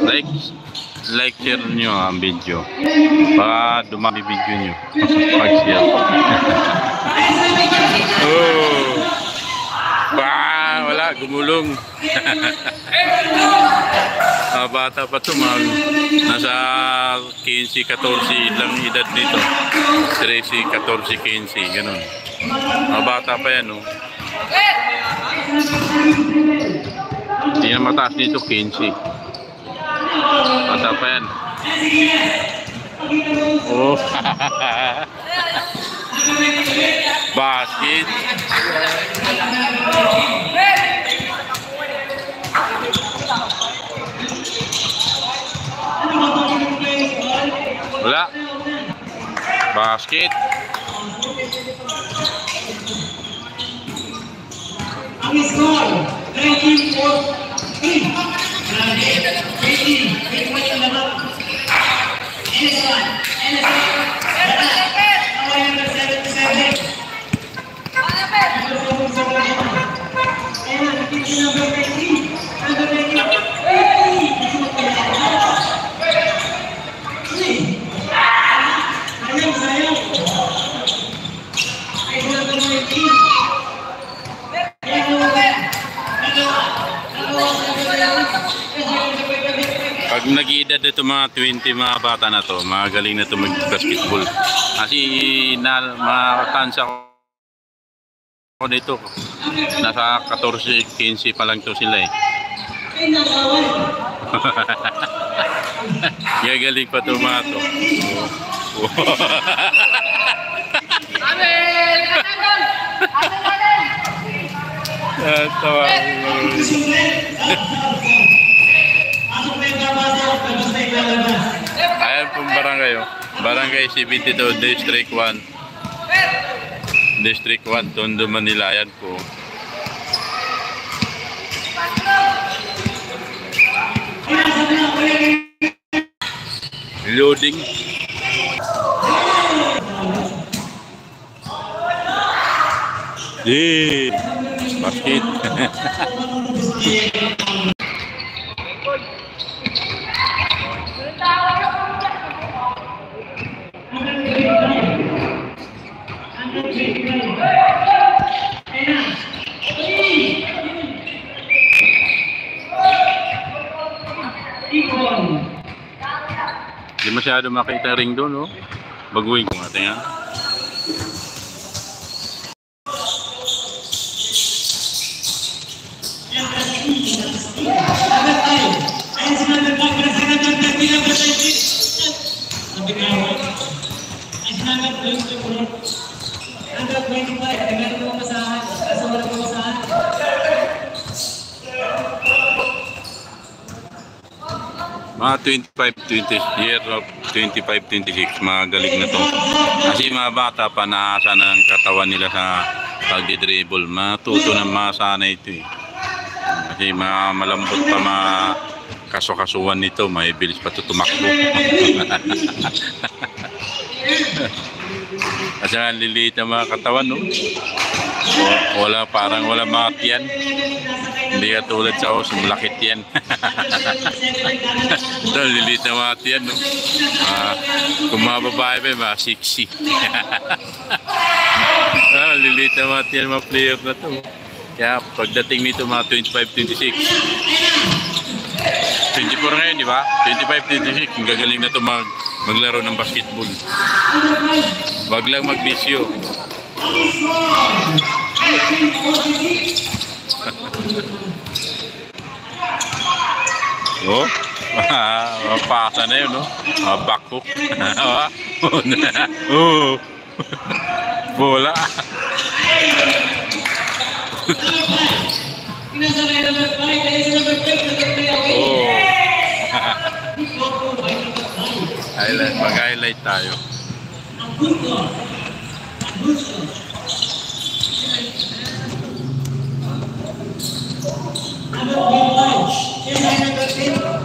Like, share nyo ang video. Baka dumami video nyo. Pag-share. Oh. Wala, gumulong. Bata pa ito, nasa 15-14 lang edad nito. 13, 14, 15, ganun. Bata pa yan, no? Hindi na mataas dito, 15. Bata pa yan. Oh. Basket. Wala. Basket. Ang score, 19-4-3. 18, may point na naman. Pag nag-iedad ito mga 20 mga bata na to, magaling na ito mag-basketball. Kasi matansya ko dito. Nasa 14-15 pa lang to sila eh. Gagaling pa ito mga to. Tawa. Ayan pong barangay, oh. Barangay 72, District 1. District 1, Tondo, Manila. Ayan po. Loading. Basket. Hindi masyado makita ring doon, no? Baguhin ko natin yan. Mga 25-20 year of 25-26, mga galing na to. Kasi mga bata pa naasa ng katawan nila sa pagdidribble. Matuto na masana ito eh. Kasi malambot pa mga kaso-kasuan nito, may bilis pa ito tumakbo. Kasi ang liliit na mga katawan, no? Parang wala mga tiyan. Hindi ka tulad sa os, malakit yan. Ito, liliit na mga tiyan, no? Kung mga babae pa, mga sexy. Liliit na mga tiyan, mga player na to. Kaya pagdating nito mga 25-26, 24 ngayon, di ba? 25-26, ang gagaling na ito maglaro ng basketball. Wag lang magbisyo. Oh, pasa na yun, no? Backhook. Oh, bola. Oh. Highlight, mag-highlight tayo. Number 5,